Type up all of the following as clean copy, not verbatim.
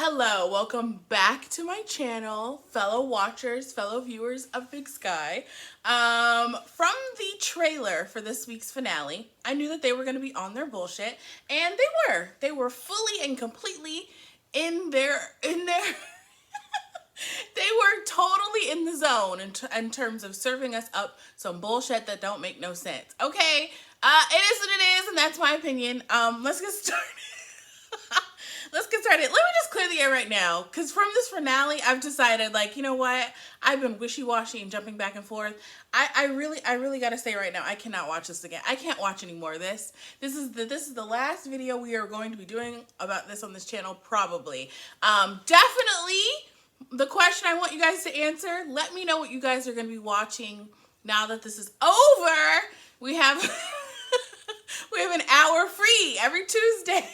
Hello, welcome back to my channel, fellow watchers, fellow viewers of Big Sky. From the trailer for this week's finale, I knew that they were going to be on their bullshit, and they were. They were fully and completely in their they were totally in the zone in terms of serving us up some bullshit that don't make no sense. Okay, it is what it is, and that's my opinion. Let's get started. Let's get started. Let me just clear the air right now, because from this finale, I've decided, like, you know what? I've been wishy-washy and jumping back and forth. I really gotta say right now, I cannot watch this again. I can't watch any more of this. This is the last video we are going to be doing about this on this channel, probably. Definitely the question I want you guys to answer. Let me know what you guys are going to be watching now that this is over. We have we have an hour free every Tuesday.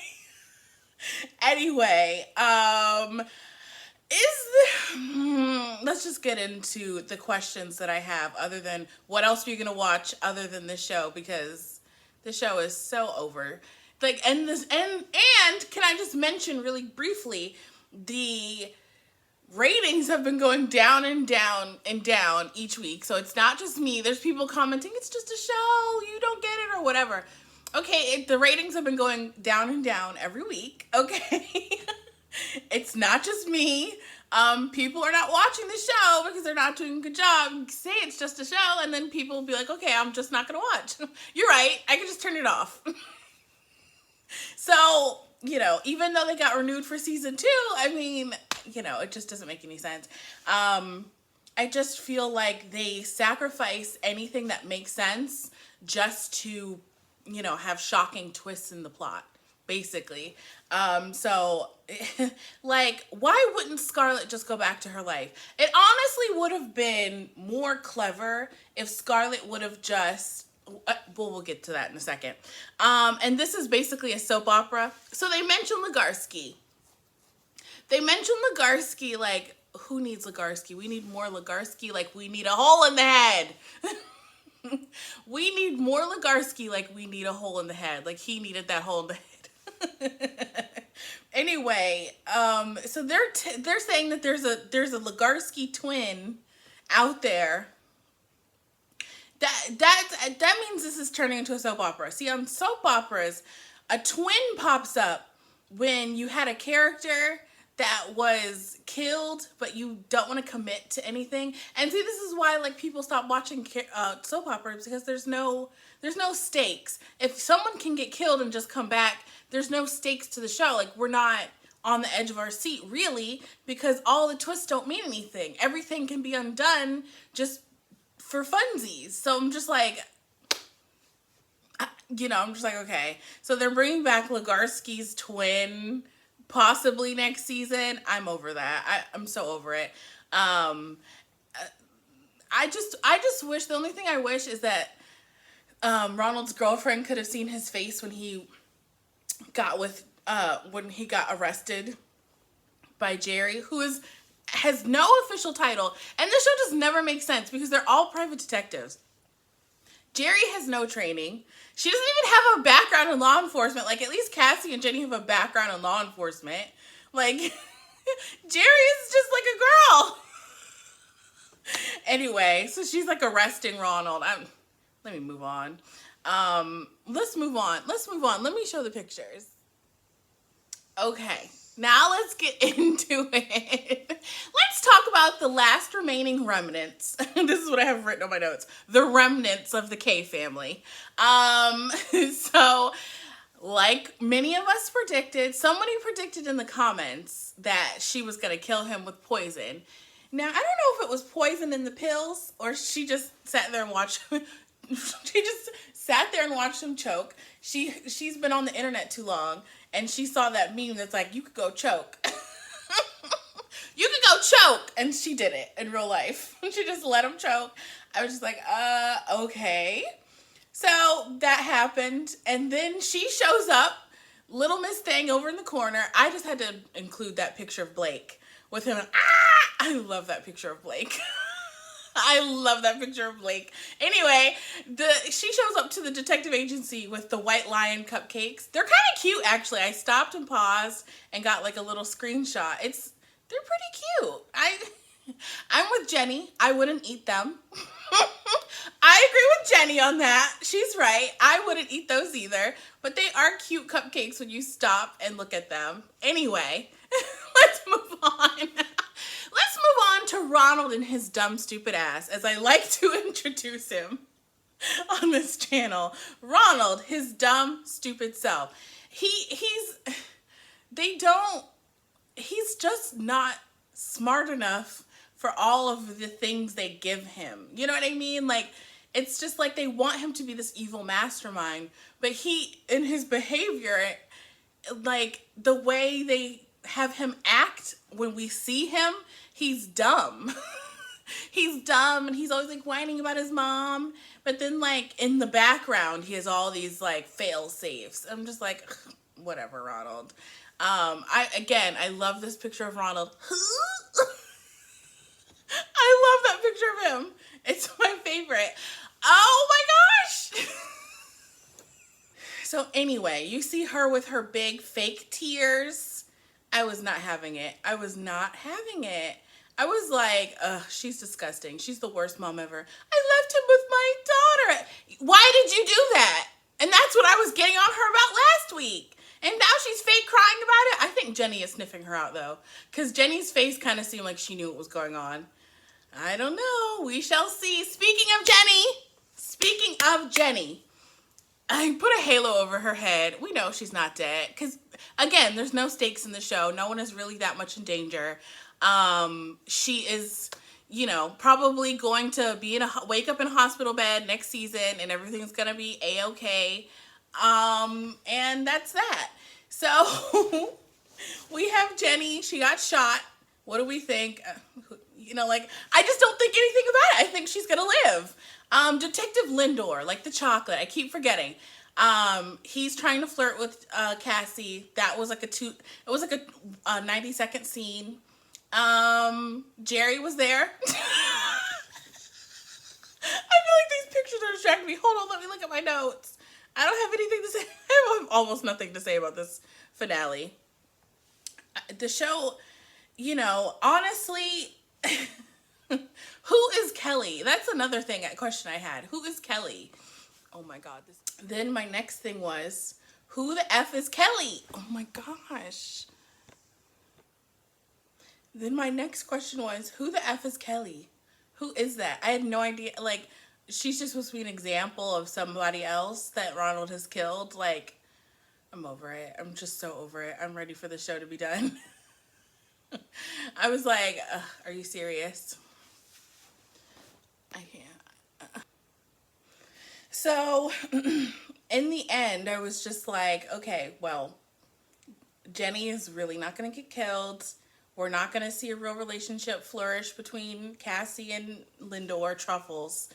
Anyway, let's just get into the questions that I have, other than what else are you gonna watch other than this show, because the show is so over. Like, and can I just mention really briefly, the ratings have been going down and down and down each week. So it's not just me. There's people commenting, it's just a show, you don't get it, or whatever. Okay, the ratings have been going down and down every week, okay? It's not just me. People are not watching the show because they're not doing a good job. You say it's just a show, and then people will be like, okay, I'm just not going to watch. You're right, I can just turn it off. So, you know, even though they got renewed for season 2, I mean, you know, it just doesn't make any sense. I just feel like they sacrifice anything that makes sense just to, you know, have shocking twists in the plot, basically. So, like, why wouldn't Scarlett just go back to her life? It honestly would have been more clever if Scarlett would have just, we'll get to that in a second. And this is basically a soap opera. So they mentioned Legarsky. Like, who needs Legarsky? We need more Legarsky, like we need a hole in the head. We need more Legarsky, like we need a hole in the head. Like he needed that hole in the head. Anyway, so they're saying that there's a Legarsky twin out there. That means this is turning into a soap opera. See, on soap operas, a twin pops up when you had a character that was killed, but you don't want to commit to anything. And see, this is why, like, people stop watching soap operas, because there's no stakes. If someone can get killed and just come back, there's no stakes to the show. Like, we're not on the edge of our seat, really, because all the twists don't mean anything. Everything can be undone just for funsies. So I'm just like, you know, I'm just like, okay. So they're bringing back Legarsky's twin, possibly next season. I'm over that. I'm so over it. I just wish, the only thing I wish is that Ronald's girlfriend could have seen his face when he got arrested by Jerry, who has no official title. And this show just never makes sense because they're all private detectives. Jerry has no training. She doesn't even have a background in law enforcement. Like, at least Cassie and Jenny have a background in law enforcement. Like, Jerry is just like a girl. Anyway, so she's like arresting Ronald. Let me move on. Let's move on. Let me show the pictures. Okay, now let's get into it. Let's talk about the last remaining remnants. This is what I have written on my notes. The remnants of the K family. So, like many of us predicted, somebody predicted in the comments that she was going to kill him with poison. Now, I don't know if it was poison in the pills, or she just sat there and watched him. She just sat there and watched him choke. She's been on the internet too long, and she saw that meme that's like, you could go choke. You could go choke. And she did it in real life. She just let him choke. I was just like, okay. So that happened. And then she shows up, little Miss Thing over in the corner. I just had to include that picture of Blake with him. I love that picture of Blake. I love that picture of Blake. Anyway, she shows up to the detective agency with the White Lion cupcakes. They're kind of cute, actually. I stopped and paused and got like a little screenshot. They're pretty cute. I'm with Jenny. I wouldn't eat them. I agree with Jenny on that. She's right. I wouldn't eat those either. But they are cute cupcakes when you stop and look at them. Anyway, let's move on. Let's move on to Ronald and his dumb, stupid ass, as I like to introduce him on this channel. Ronald, his dumb, stupid self. He's just not smart enough for all of the things they give him. You know what I mean? Like, it's just like they want him to be this evil mastermind, but in his behavior, like the way they have him act when we see him, he's dumb. He's dumb, and he's always like whining about his mom, but then like in the background he has all these like fail safes. I'm just like, whatever, Ronald. I love this picture of Ronald. I love that picture of him. It's my favorite. Oh my gosh. So anyway, you see her with her big fake tears. I was not having it. I was was like, ugh, she's disgusting. She's the worst mom ever. I left him with my daughter. Why did you do that? And that's what I was getting on her about last week. And now she's fake crying about it. I think Jenny is sniffing her out though, because Jenny's face kind of seemed like she knew what was going on. I don't know. We shall see. Speaking of Jenny, I put a halo over her head. We know she's not dead because, again, there's no stakes in the show. No one is really that much in danger. She is, probably going to be wake up in a hospital bed next season, and everything's gonna be a-okay. And that's that. So we have Jenny. She got shot. What do we think? I just don't think anything about it. I think she's gonna live. Detective Lindor, like the chocolate, I keep forgetting. He's trying to flirt with Cassie. That was like a 90-second scene. Jerry was there. I feel like these pictures are distracting me. Hold on, let me look at my notes. I don't have anything to say. I have almost nothing to say about this finale. The show, honestly, who is Kelly? That's another question I had. Who is Kelly? Oh my God. Then my next thing was, who the F is Kelly? Oh my gosh. Then my next question was, who the F is Kelly? Who is that? I had no idea. Like, she's just supposed to be an example of somebody else that Ronald has killed. Like, I'm over it. I'm just so over it. I'm ready for the show to be done. I was like, are you serious? I can't. So, in the end, I was just like, okay, well, Jenny is really not going to get killed. We're not going to see a real relationship flourish between Cassie and Lindor Truffles.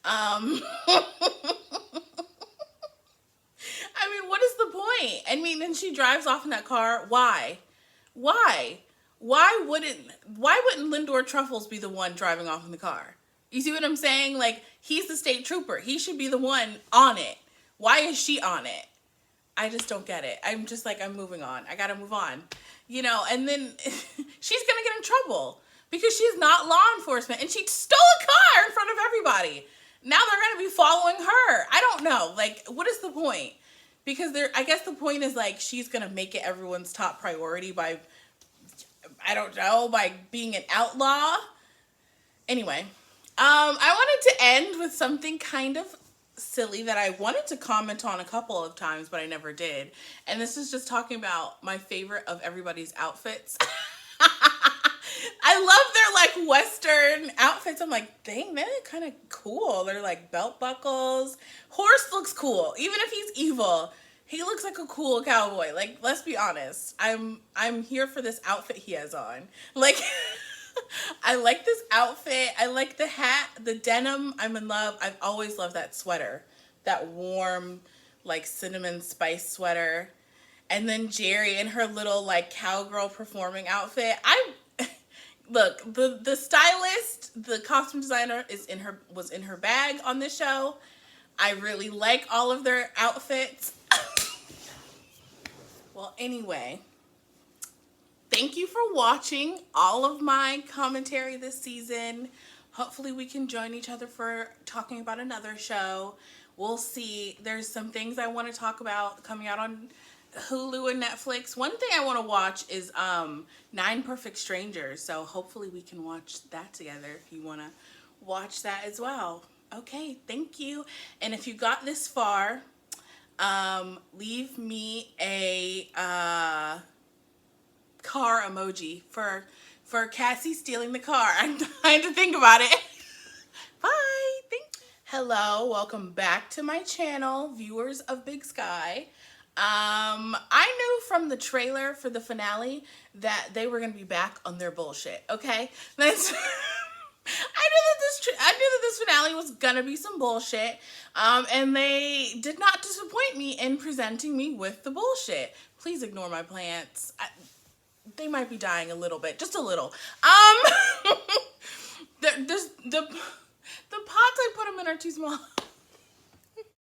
I mean, what is the point? I mean, and she drives off in that car. Why? Why wouldn't Lindor Truffles be the one driving off in the car? You see what I'm saying? Like, he's the state trooper. He should be the one on it. Why is she on it? I just don't get it. I'm just like, I'm moving on. I gotta move on. And then she's gonna get in trouble because she's not law enforcement and she stole a car in front of everybody. Now they're gonna be following her. I don't know. Like, what is the point? Because I guess the point is like, she's gonna make it everyone's top priority by, I don't know, by being an outlaw. Anyway, I wanted to end with something kind of silly that I wanted to comment on a couple of times, but I never did. And this is just talking about my favorite of everybody's outfits. I love their like Western outfits. I'm like, dang, they're kind of cool. They're like belt buckles. Horse looks cool. Even if he's evil, he looks like a cool cowboy. Like, let's be honest. I'm here for this outfit he has on. Like, I like this outfit. I like the hat, the denim. I'm in love. I've always loved that sweater. That warm, like, cinnamon spice sweater. And then Jerry in her little, like, cowgirl performing outfit. look, the stylist, the costume designer was in her bag on this show. I really like all of their outfits. Well, anyway, thank you for watching all of my commentary this season. Hopefully we can join each other for talking about another show. We'll see. There's some things I want to talk about coming out on Hulu and Netflix. One thing I want to watch is 9 Perfect Strangers. So hopefully we can watch that together if you want to watch that as well. Okay, thank you. And if you got this far, leave me a car emoji for Cassie stealing the car. I had to think about it. Bye. Hello, welcome back to my channel, viewers of Big Sky. I knew from the trailer for the finale that they were gonna be back on their bullshit. Okay, that's. I knew that this finale was gonna be some bullshit, and they did not disappoint me in presenting me with the bullshit. Please ignore my plants. They might be dying a little bit, just a little. The pots I put them in are too small.